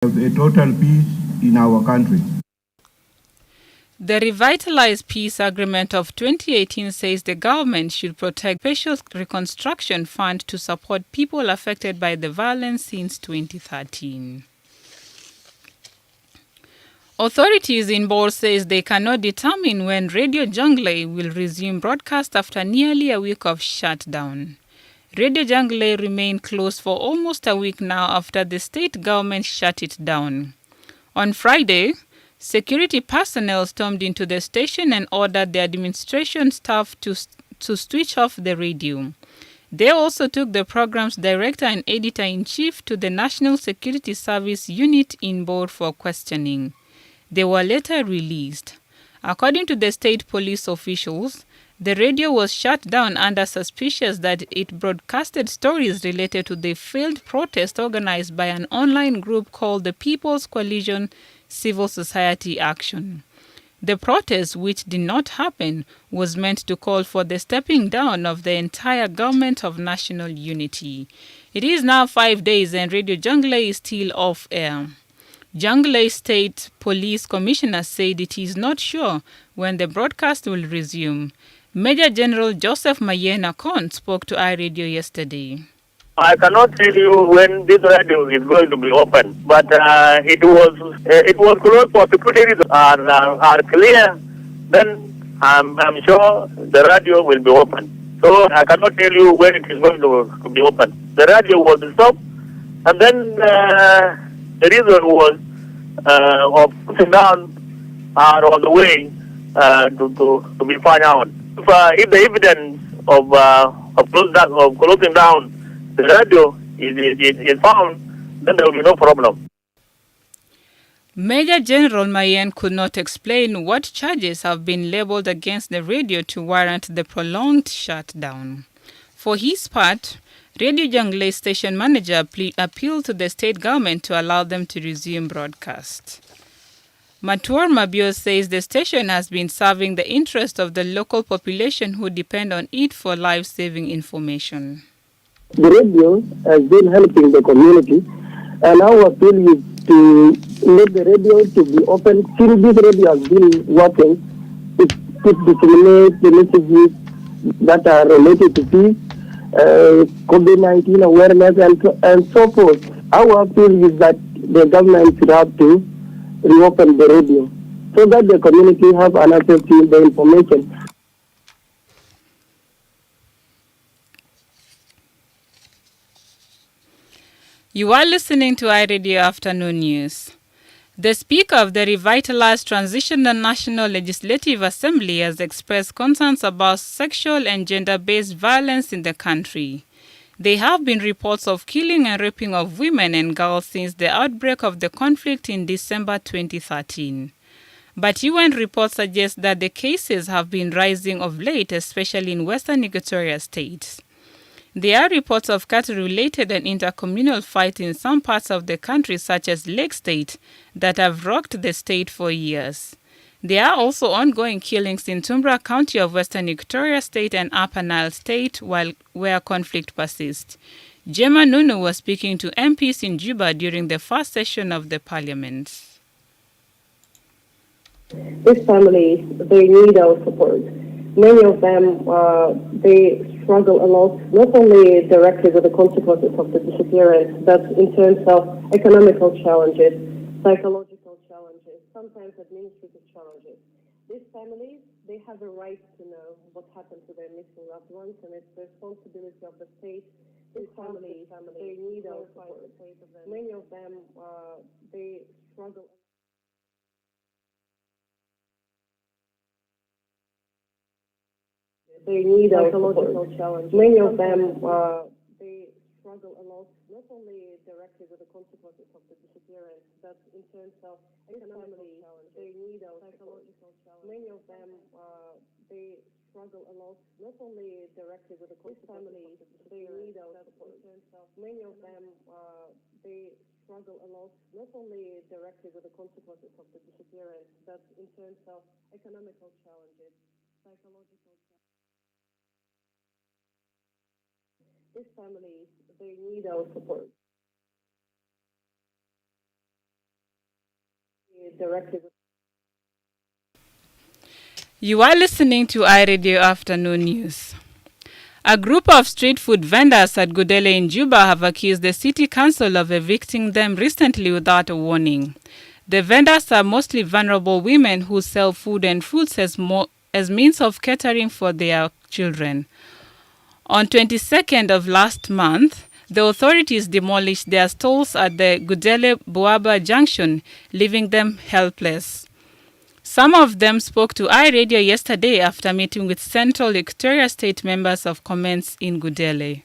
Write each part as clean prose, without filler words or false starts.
have a total peace in our country. The revitalized peace agreement of 2018 says the government should protect special reconstruction fund to support people affected by the violence since 2013. Authorities in Bor says they cannot determine when Radio Jungle will resume broadcast after nearly a week of shutdown. Radio Jungle remained closed for almost a week now after the state government shut it down. On Friday, security personnel stormed into the station and ordered the administration staff to switch off the radio. They also took the program's director and editor-in-chief to the National Security Service unit in Bor for questioning. They were later released. According to the state police officials, the radio was shut down under suspicion that it broadcasted stories related to the failed protest organized by an online group called the People's Coalition Civil Society Action. The protest, which did not happen, was meant to call for the stepping down of the entire government of national unity. It is now 5 days and Radio Jungle is still off air. Jungle State Police Commissioner said it is not sure when the broadcast will resume. Major General Joseph Mayena Kon spoke to iRadio yesterday. I cannot tell you when this radio is going to be open, but it was closed for security reasons are clear. Then I'm sure the radio will be open. So I cannot tell you when it is going to be open. The radio was stopped, and then the reason was of putting down are on the way to be found out. If the evidence of closing down the radio is found, then there will be no problem. Major General Mayen could not explain what charges have been labeled against the radio to warrant the prolonged shutdown. For his part, Radio Jungle station manager appealed to the state government to allow them to resume broadcast. Matuar Mabio says the station has been serving the interest of the local population who depend on it for life-saving information. The radio has been helping the community, and our appeal is to let the radio to be open. Since this radio has been working, it disseminates the messages that are related to peace, COVID-19 awareness, and so forth. Our appeal is that the government should have to reopen the radio so that the community have an access to the information. You are listening to iRadio Afternoon News. The Speaker of the revitalized Transitional National Legislative Assembly has expressed concerns about sexual and gender-based violence in the country. There have been reports of killing and raping of women and girls since the outbreak of the conflict in December 2013. But UN reports suggest that the cases have been rising of late, especially in Western Equatoria State. There are reports of cattle-related and intercommunal fights in some parts of the country, such as Lake State, that have rocked the state for years. There are also ongoing killings in Tumbra County of Western Equatoria State and Upper Nile State where conflict persists. Gemma Nunu was speaking to MPs in Juba during the first session of the parliament. These families, they need our support. Many of them, they struggle a lot, not only directly with the consequences of the disappearance, but in terms of economical challenges, psychological challenges, sometimes administrative challenges. These families, they have a right to know what happened to their missing loved ones, and it's the responsibility of the state. These families, they need our support. Many of them, they struggle. They need our psychological challenge. Many of them, they struggle a lot, not only directly with the consequences of the disappearance, but in terms of economical challenge. They need our psychological challenge. Many of them, they struggle a lot, not only directly with the consequences of the disappearance. They need our support. Many of them, they struggle a lot, not only directly with the consequences of the disappearance, but in terms of economical challenges, psychological challenges. These families, they need our support. directive. You are listening to iRadio Afternoon News. A group of street food vendors at Gudele in Juba have accused the city council of evicting them recently without a warning. The vendors are mostly vulnerable women who sell food and fruits as means of catering for their children. On 22nd of last month, the authorities demolished their stalls at the Gudele-Boaba junction, leaving them helpless. Some of them spoke to iRadio yesterday after meeting with Central Equatoria State members of Comments in Gudele.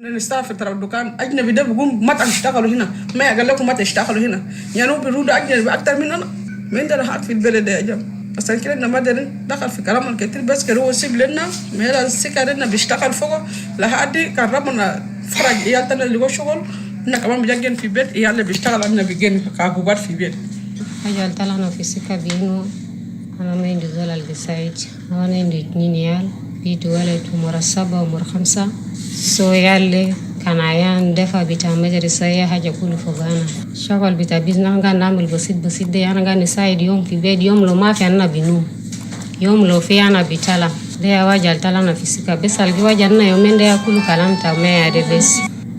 نستعفر ترى الدكان أجنبي ده بيقوم ما تشتغلوا هنا ما قال لكم ما تشتغلوا هنا يعني بيرودوا أجنبي أكتر مننا ما عندنا حق في البلد يا جماعة بس كده ما دارين دخل في كلام الكتير بس كده هو سيب لنا ما هي السكر بيشتغل فوق لحد كان ربنا فرج عيالنا اللي هو شغل إحنا كمان بيجين في بيت عيال اللي بيشتغل عندنا بيجين كعقوبات في بيت عيال طلعنا في سكة بينو أنا ما عندي زول القسايد أنا عندي 2 عيال بيت ولد عمره 7 وعمره 5 so yale kana yan defa bita majalisa ya haja kulu fogana shagol bita bizna nga namul basit de yana nga ni side yom fi bed yom lo ma fi anna binu yom lo fi ana bitala de ya wajal tala na fisika besal gi wajal na yomende ya kulu kalanta me ya de bes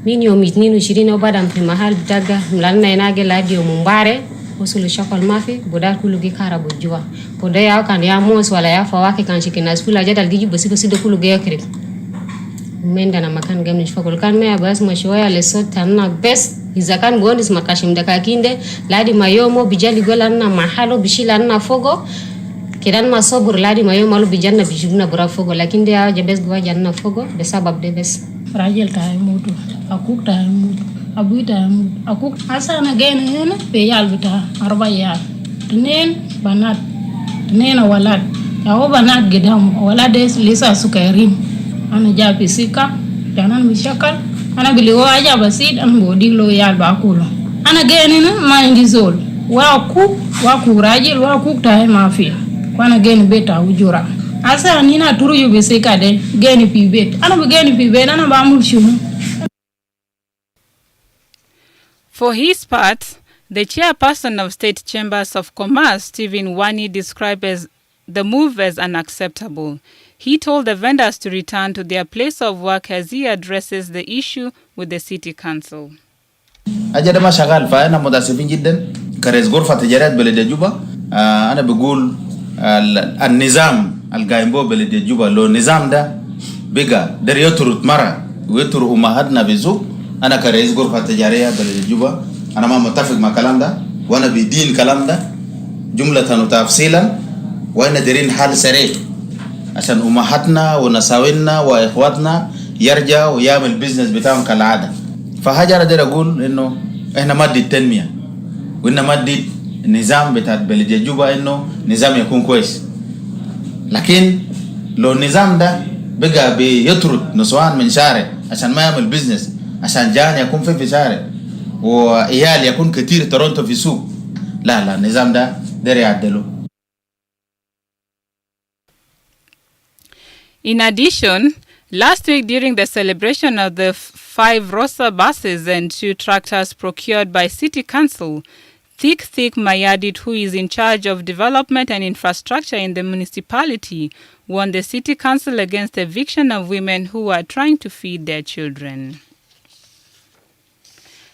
min yom itninu shirino badam fi mahal bitaga mlanna inage ladio mumbare usulu shakol mafi bodar kulu gi kara bojua boda ya kan ya mos wala ya fawake kan shikina skula jadal gi basit de kulu ge yakrib menda na makan gamni shfagol kan me abas mashwaya lesot tanna best iza kan gondis makashim daka kinde ladi mayomo bijali golanna mahalo bishilanna fogo kidan ma sobur ladi mayomo lu bijanna bijuna bura fogo lakinde ya jabes gwa janna fogo be sabab de bes rajel tay mutu akuk tay mutu abu tay mutu akuk asana gene hena be yal bita arba yal tenen banat tenen walad ya banat gidam walades lisa sukarin ana japi sika danan mishakal ana biliwo aja basid an bodi lo yal ba kulo ana gene na ma indi zol wa ku rajil wa ku tay mafi kwana gene beta ujura asa nina turu yu besika de gene pi bet ana be gene pi bet ana ba mulshumu. For his part, the chairperson of State Chambers of Commerce, Stephen Wani, described the move as unacceptable. He told the vendors to return to their place of work as he addresses the issue with the city council. أجد ما شغال فأنا متأسفين جدا كرئيس غرفة تجارات بلدية جوبا أنا بقول النظام القائم به بلدية جوبا لو النظام ده بقى در يترك مرة ويترك أمهاتنا بزوج أنا كرئيس غرفة تجارية بلدية جوبا أنا ما متفق مع كلام ده وأنا بدين كلام ده جملة وتفصيلا وأنا دارين حال سريع عشان أمهاتنا ونساوينا وإخواتنا يرجع ويعمل بيزنس بتاعهم كالعادة. فهاجر أقدر أقول إنه إحنا مادي التنمية وإحنا مادي النظام بتاع بلدية جوبا إنه نظام يكون كويس. لكن لو النظام ده بقى بيطرد نسوان من شارع عشان ما يعمل بيزنس عشان جان يكون في شارع وإيال يكون كتير تورنتو في سوق لا النظام ده داري يعدله. In addition, last week during the celebration of the 5 Rosa buses and 2 tractors procured by City Council, Thik Mayadit, who is in charge of development and infrastructure in the municipality, warned the City Council against eviction of women who are trying to feed their children.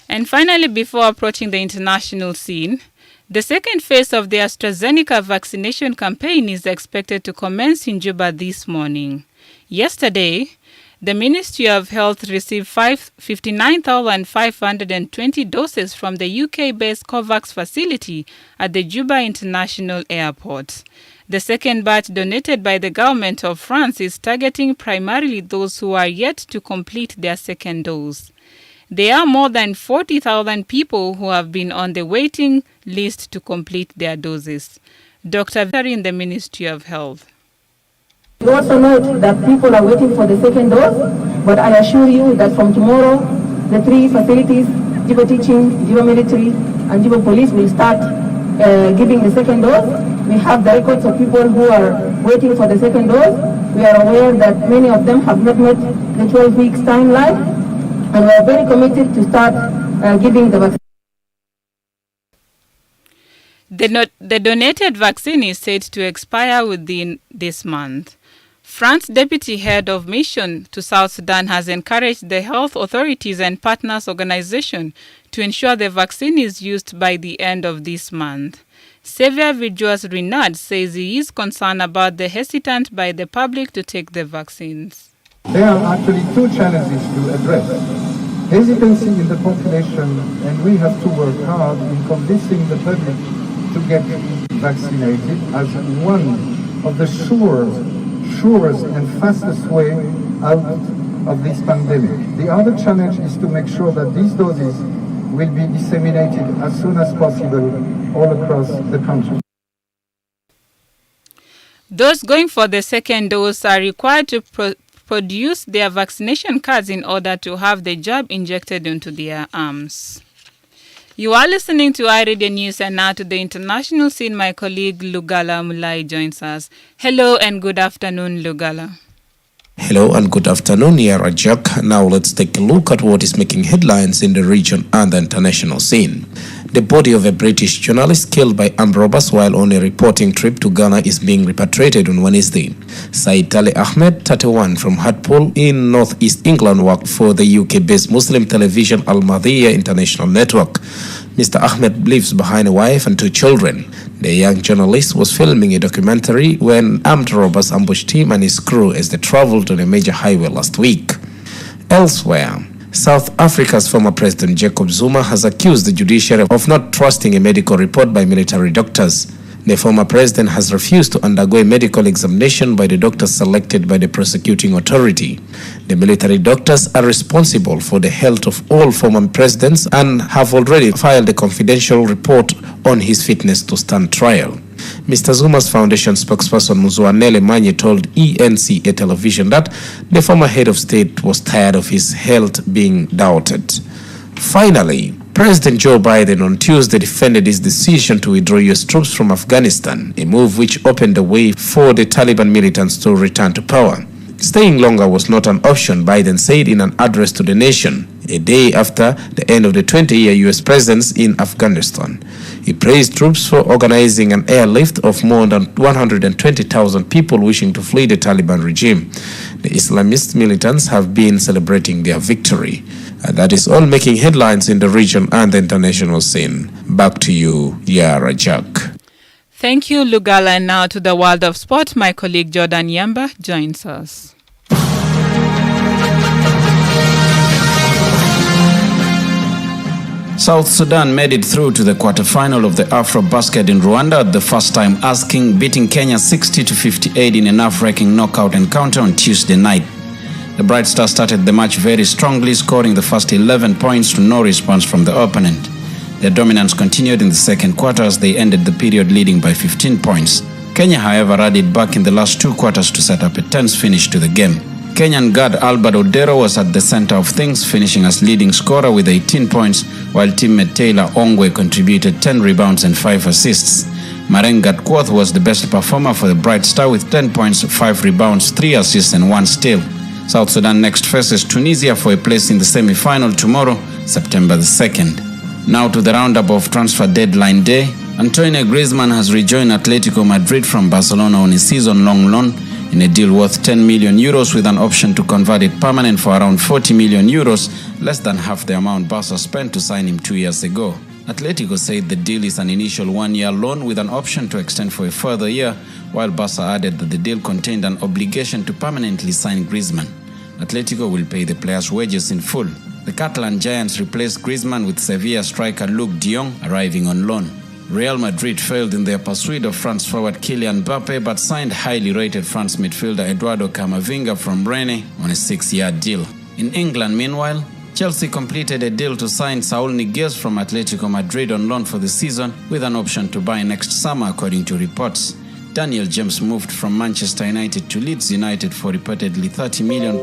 And finally, before approaching the international scene, the second phase of the AstraZeneca vaccination campaign is expected to commence in Juba this morning. Yesterday, the Ministry of Health received 59,520 doses from the UK-based COVAX facility at the Juba International Airport. The second batch donated by the government of France is targeting primarily those who are yet to complete their second dose. There are more than 40,000 people who have been on the waiting list to complete their doses. Dr. Victory in the Ministry of Health. We also note that people are waiting for the second dose, but I assure you that from tomorrow, the three facilities, Jibo Teaching, Jibo Military, and Jibo Police will start giving the second dose. We have the records of people who are waiting for the second dose. We are aware that many of them have not met the 12 weeks timeline, and we are very committed to start giving the vaccine. The donated vaccine is said to expire within this month. France's deputy head of mission to South Sudan has encouraged the health authorities and partners organizations to ensure the vaccine is used by the end of this month. Xavier Vijoas Renard says he is concerned about the hesitance by the public to take the vaccines. There are actually two challenges to address. Hesitancy in the population, and we have to work hard in convincing the public to get vaccinated as one of the surest and fastest way out of this pandemic. The other challenge is to make sure that these doses will be disseminated as soon as possible all across the country. Those going for the second dose are required to produce their vaccination cards in order to have the jab injected into their arms. You are listening to iRadio News, and now to the international scene. My colleague Lugala Mulai joins us. Hello and good afternoon, Lugala. Hello and good afternoon, Yara Jack. Now let's take a look at what is making headlines in the region and the international scene. The body of a British journalist killed by armed robbers while on a reporting trip to Ghana is being repatriated on Wednesday. Said Ali Ahmed, 31, from Hartlepool in northeast England, worked for the UK-based Muslim television Al Madhiya International Network. Mr. Ahmed leaves behind a wife and two children. The young journalist was filming a documentary when armed robbers ambushed him and his crew as they traveled on a major highway last week. Elsewhere, South Africa's former President Jacob Zuma has accused the judiciary of not trusting a medical report by military doctors. The former president has refused to undergo a medical examination by the doctors selected by the prosecuting authority. The military doctors are responsible for the health of all former presidents and have already filed a confidential report on his fitness to stand trial. Mr. Zuma's foundation spokesperson Muzwanele Manye told ENCA television that the former head of state was tired of his health being doubted. Finally, President Joe Biden on Tuesday defended his decision to withdraw U.S. troops from Afghanistan, a move which opened the way for the Taliban militants to return to power. Staying longer was not an option, Biden said in an address to the nation, a day after the end of the 20-year U.S. presence in Afghanistan. He praised troops for organizing an airlift of more than 120,000 people wishing to flee the Taliban regime. The Islamist militants have been celebrating their victory. That is all making headlines in the region and the international scene. Back to you, Yara Jack. Thank you, Lugala. And now to the world of sport. My colleague Jordan Yamba joins us. South Sudan made it through to the quarterfinal of the AfroBasket in Rwanda, the first time asking, beating Kenya 60-58 in a nerve-wracking knockout encounter on Tuesday night. The Bright Stars started the match very strongly, scoring the first 11 points to no response from the opponent. Their dominance continued in the second quarter as they ended the period leading by 15 points. Kenya, however, rallied back in the last two quarters to set up a tense finish to the game. Kenyan guard Albert Odero was at the center of things, finishing as leading scorer with 18 points, while teammate Taylor Ongwe contributed 10 rebounds and 5 assists. Marenga Quoth was the best performer for the Bright Star with 10 points, 5 rebounds, 3 assists and 1 steal. South Sudan next faces Tunisia for a place in the semi-final tomorrow, September the 2nd. Now to the roundup of transfer deadline day. Antoine Griezmann has rejoined Atletico Madrid from Barcelona on a season-long loan in a deal worth 10 million euros with an option to convert it permanent for around 40 million euros, less than half the amount Barca spent to sign him 2 years ago. Atletico said the deal is an initial one-year loan with an option to extend for a further year, while Barca added that the deal contained an obligation to permanently sign Griezmann. Atletico will pay the player's wages in full. The Catalan Giants replaced Griezmann with Sevilla striker Luke de Jong arriving on loan. Real Madrid failed in their pursuit of France forward Kylian Mbappe but signed highly rated France midfielder Eduardo Camavinga from Rennes on a 6-year deal. In England, meanwhile, Chelsea completed a deal to sign Saúl Ñíguez from Atletico Madrid on loan for the season with an option to buy next summer, according to reports. Daniel James moved from Manchester United to Leeds United for reportedly £30 million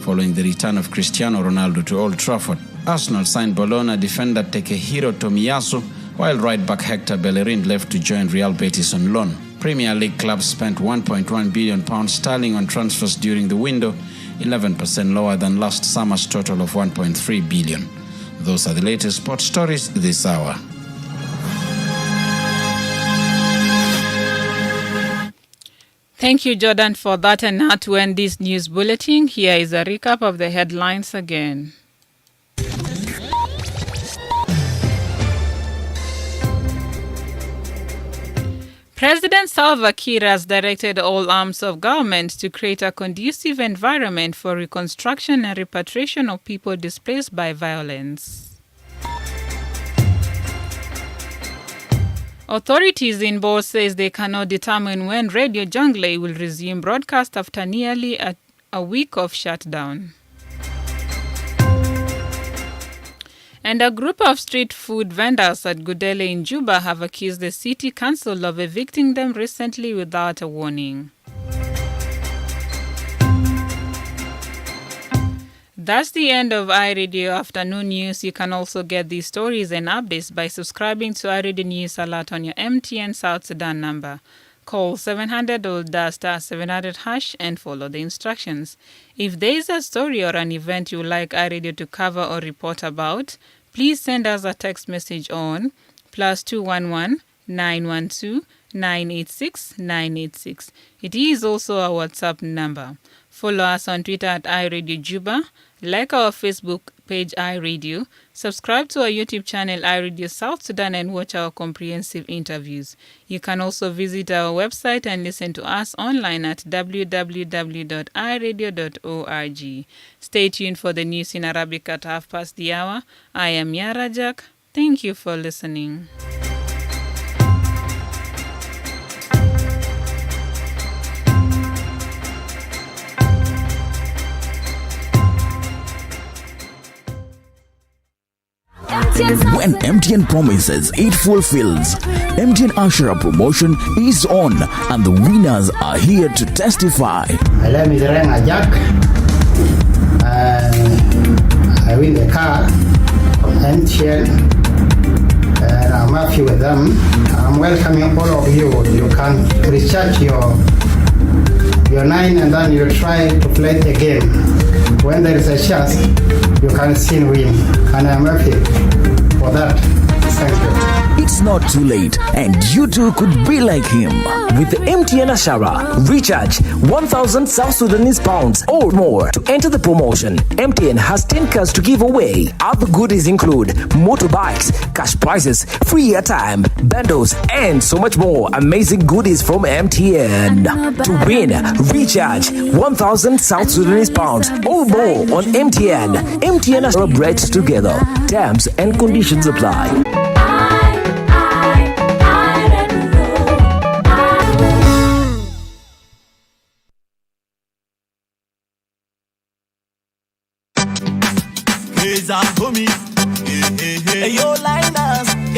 following the return of Cristiano Ronaldo to Old Trafford. Arsenal signed Bologna defender Takehiro Tomiyasu, while right-back Hector Bellerin left to join Real Betis on loan. Premier League clubs spent £1.1 billion sterling on transfers during the window, 11% lower than last summer's total of £1.3 billion. Those are the latest sports stories this hour. Thank you, Jordan, for that. And now to end this news bulletin, here is a recap of the headlines again. President Salva Kiir has directed all arms of government to create a conducive environment for reconstruction and repatriation of people displaced by violence. Authorities in Bor says they cannot determine when Radio Jungle will resume broadcast after nearly a week of shutdown. And a group of street food vendors at Gudele in Juba have accused the city council of evicting them recently without a warning. That's the end of iRadio Afternoon News. You can also get these stories and updates by subscribing to iRadio News Alert on your MTN South Sudan number. Call 700 or star 700 hash and follow the instructions. If there is a story or an event you would like iRadio to cover or report about, please send us a text message on +211 912 986 986. It is also our WhatsApp number. Follow us on Twitter at iRadio Juba, like our Facebook page iRadio, subscribe to our YouTube channel iRadio South Sudan, and watch our comprehensive interviews. You can also visit our website and listen to us online at www.iradio.org. Stay tuned for the news in Arabic at 1:30. I am Yara Jack. Thank you for listening. When MTN promises, it fulfills. MTN Ashura promotion is on, and the winners are here to testify. My name is Renga Jack. I win the car from MTN, and I'm happy with them. I'm welcoming all of you. You can recharge your 9 and then you try to play the game. When there is a chance, you can still win, and I'm happy for that. Thank you. It's not too late, and you too could be like him. With the MTN Ashara, recharge 1,000 South Sudanese pounds or more to enter the promotion. MTN has 10 cars to give away. Other goodies include motorbikes, cash prizes, free airtime, bundles, and so much more amazing goodies from MTN. To win, recharge 1,000 South Sudanese pounds or more on MTN. MTN Ashara breads together. Terms and conditions apply. Hey, yo, line